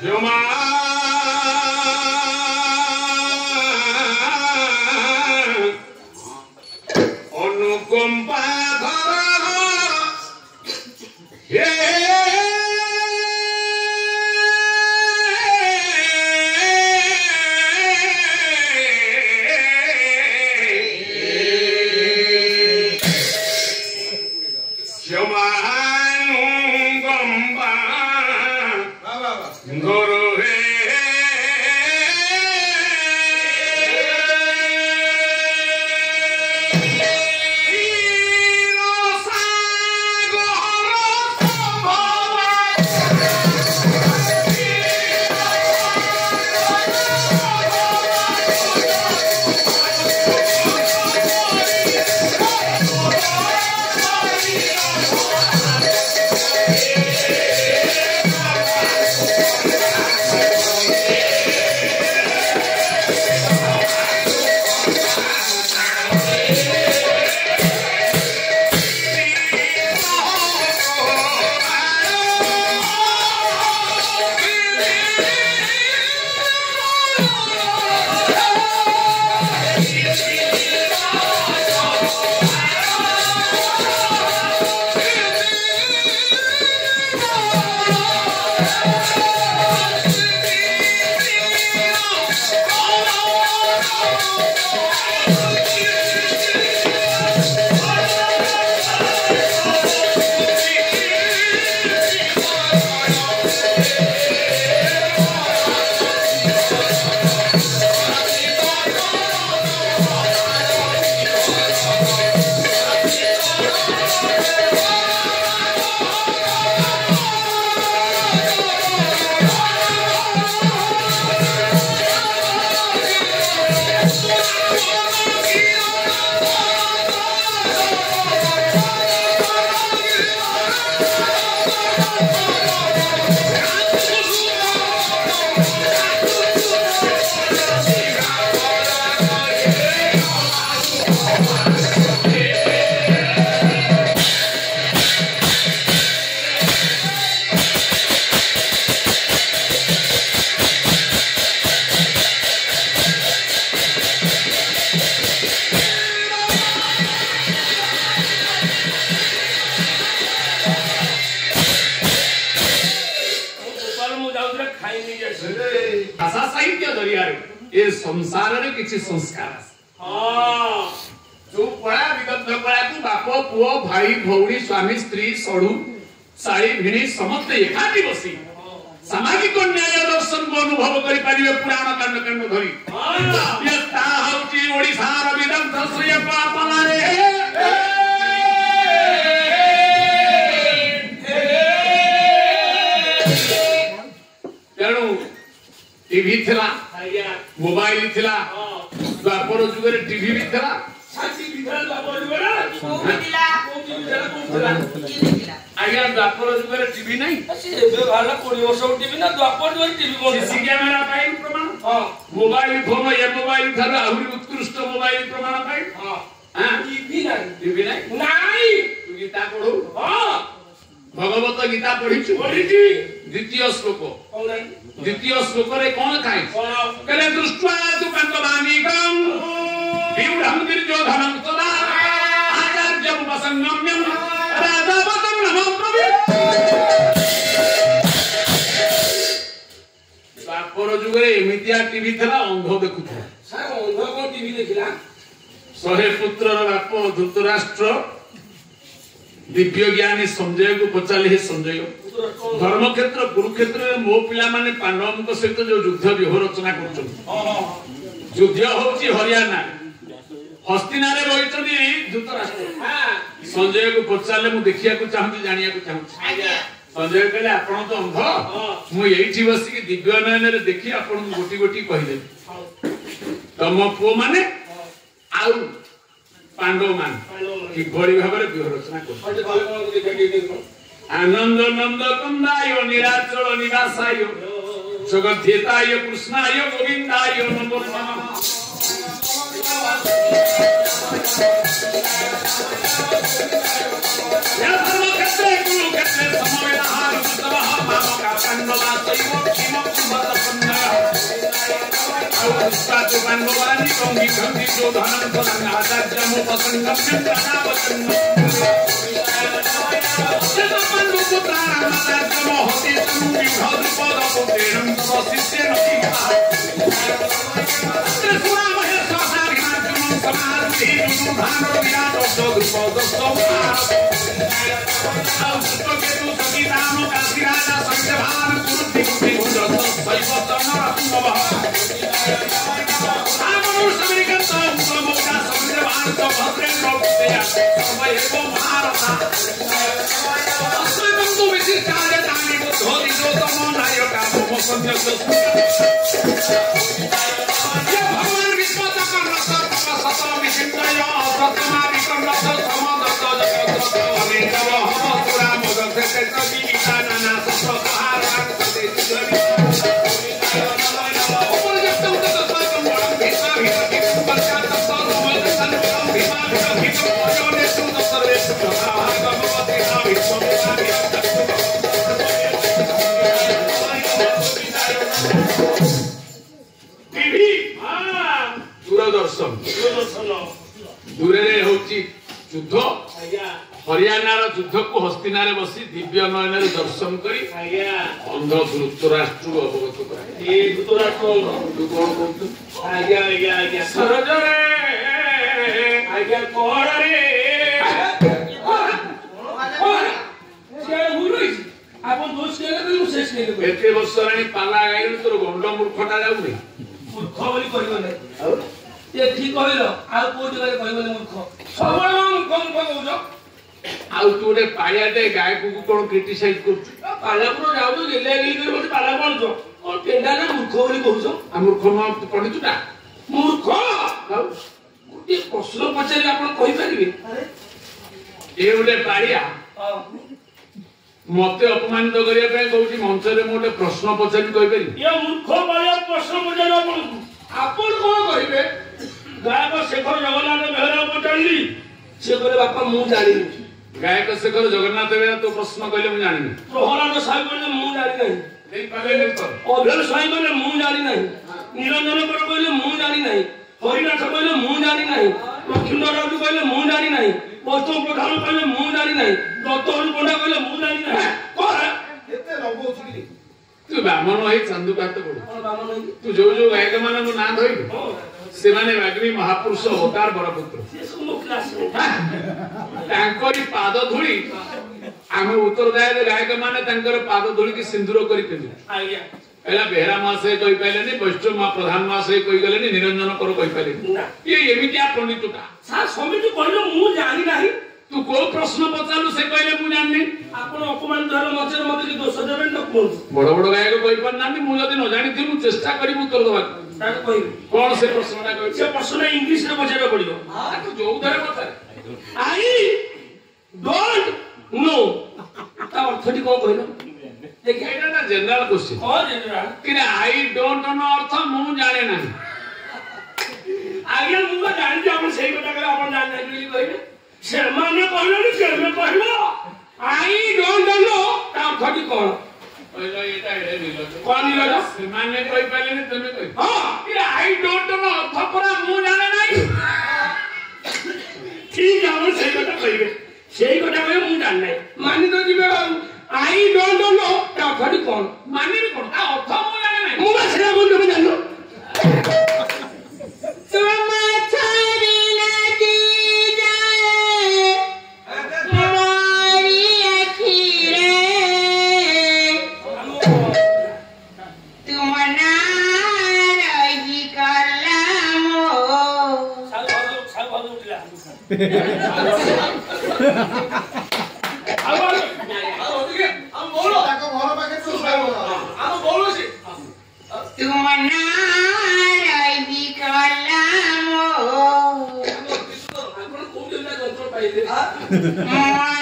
क्षमा अनुकंपा भाषा साहित्य जरिया ए संसार रे किछि संस्कार हां जो पळा विगत पळा तू बाप पुओ भाई भौणी स्वामी स्त्री सडू साळी भिणी समस्त एकाठी बसी सामाजिक न्याय दर्शन को अनुभव करि परिवे पुराण कांड कांड धरि हां ये ता हउची ओडिसा र विदंत श्रेय पापला रे टीवी थिला मोबाइल थिला द्वापर जुग रे टीवी भी थिला टीवी थिला द्वापर जुग रे थिला आज्ञा द्वापर जुग रे टीवी नहीं एबे भाला 20 वर्ष टीवी ना द्वापर जुग रे टीवी कोन सीसी कैमरा पाई प्रमाण हां मोबाइल फोन ये मोबाइल थारा आहुरी उत्कृष्ट मोबाइल प्रमाण पाई हां टीवी नहीं तू गीता पढो हां भगवत गीता पढिछु द्वितीय श्लोक द्वितीय श्लोक रे कोन खाई कले दृष्टवा तु कंतवानिकं विउढं गिरजोधनं तदा आचार्यं वसंगम्यं राधावतं नमो प्रभु बापर जुगरे एमितिया टीवी थला अंध देखुथा सर अंध को टीवी देखिला 100 पुत्रर बाप धृतराष्ट्र दिव्य ज्ञानी संजय को पचाले हे संजय धर्म क्षेत्र कुरुक्षेत्र मो पिला माने पांडवों सहित जो युद्ध व्यूह रचना कर युद्ध होची हरियाणा हस्तिना रे रहितनी धृतराष्ट्र संजय को पचाले मु देखिया को चाहूँ जानिया को चाहूँ संजय कहले आपण तो अंध मु एठी बसी के दिव्य नयन रे देखि आपण गोटी गोटी कहि दे तम पो माने आउ पांडव मान कि बड़ी भाबरे व्यूह रचना कर आनंद नंद कंदाय निराचल निवासाय जगद्धेताय कृष्णाय गोविंदाय नमो नमः हरियाणा युद्ध को हस्तिना बसी दिव्य नयन दर्शन कर अंध धृतराष्ट्र अवगत एत वर्ष पाला गाई तोर गंड मूर्खटा जाऊनी मूर्ख बोली कहबो ये ठीक कहलो आ को जगह कहबो मूर्ख सबल मूर्ख कहउछ आउ तू रे पायाटे गाय को कोन क्रिटिसाइज करछ पालापुर जाऊ गेले गेली कर बोली पाला कोन छ और टेंडा ना मूर्ख बोली कहउछ आ मूर्ख न पढितुटा मूर्ख ये प्रश्न पचारि आपण कहि परिबे अरे ए उडे पाड़िया मते अपमानित करिया पे कहउची मंच रे मोटे प्रश्न पचारि कहि परिबे ये मूर्ख बाया प्रश्न पचारि आपण कोन कहिबे गायक शेखर जगन्नाथ बेहरा पचारली से कहले बापा मु जानि गायक शेखर जगन्नाथ बेहरा तो प्रश्न कहले मु जानि प्रहलाद साहेब कहले मु जानि नहीं नहीं पाले नहीं कर अभेल साहेब कहले मु जानि नहीं निरंजन कर कहले मु जानि नहीं हरिनाथ कहले मु जानि नहीं लक्ष्मण राव कहले मु जानि नहीं गौतम प्रधान कहले मु जानि नहीं दत्तहरि पंडा कहले मु जानि नहीं कोरा एते लगौछ कि तू ब्राह्मण है चंदू कात पड़ कोन ब्राह्मण है तू जो जो गायक माने ना धइलु से माने अग्नि महापुरुष अवतार बड़पुत्र से सुनो क्लास में तांकरी पाद धूली आमे उत्तर दाय गायक माने तांकर पाद धूली की सिंदूर करी पिंदु आज्ञा एला बेहरा मासे कहि पाइलेनी वैष्णव मा प्रधान मासे कहि गलेनी निरंजन कर कहि पाइलेनी ये एमितिया पंडितटा सा समिति कहलो मु जानि नाही तू को प्रश्न पचालु से कहले मु जाननी आपण अपमान धर मचर मते की दोष देबे न कोन बड़ बड़ गायक कहि पार नानी मु जदी न जानि थी मु चेष्टा करी उत्तर दवा ताक कहि कोन से प्रश्नटा कहि से प्रश्न इंग्लिश रे पचारे पड़ियो हां तू जो धरे पचारे आई डोंट नो ता अर्थटी को कहलो देखिए एटा ना जनरल क्वेश्चन हां जनरल कि आई डोंट नो अर्थ मु जाने नाही आगे मु जानि जे आपण सेही कथा करे आपण जानि नाही बोली कहले से माने कहलो नि से में कहलो आई डोंट नो ता अर्थटी कोन पहिलो एटा एडे निलो कोन निलो से माने कहि पाइलेनी तमे कहि हां कि आई डोंट नो अर्थ पूरा मु जाने नाही ठीक है आपण सेही कथा कहबे सेही कथा कहे मु जानि नाही मानि तो दिबे आई डोंट नो ता अर्थटी कोन माने कोन ता अर्थ मु जाने नाही मु बा सेरा बोल देबे जानो Mama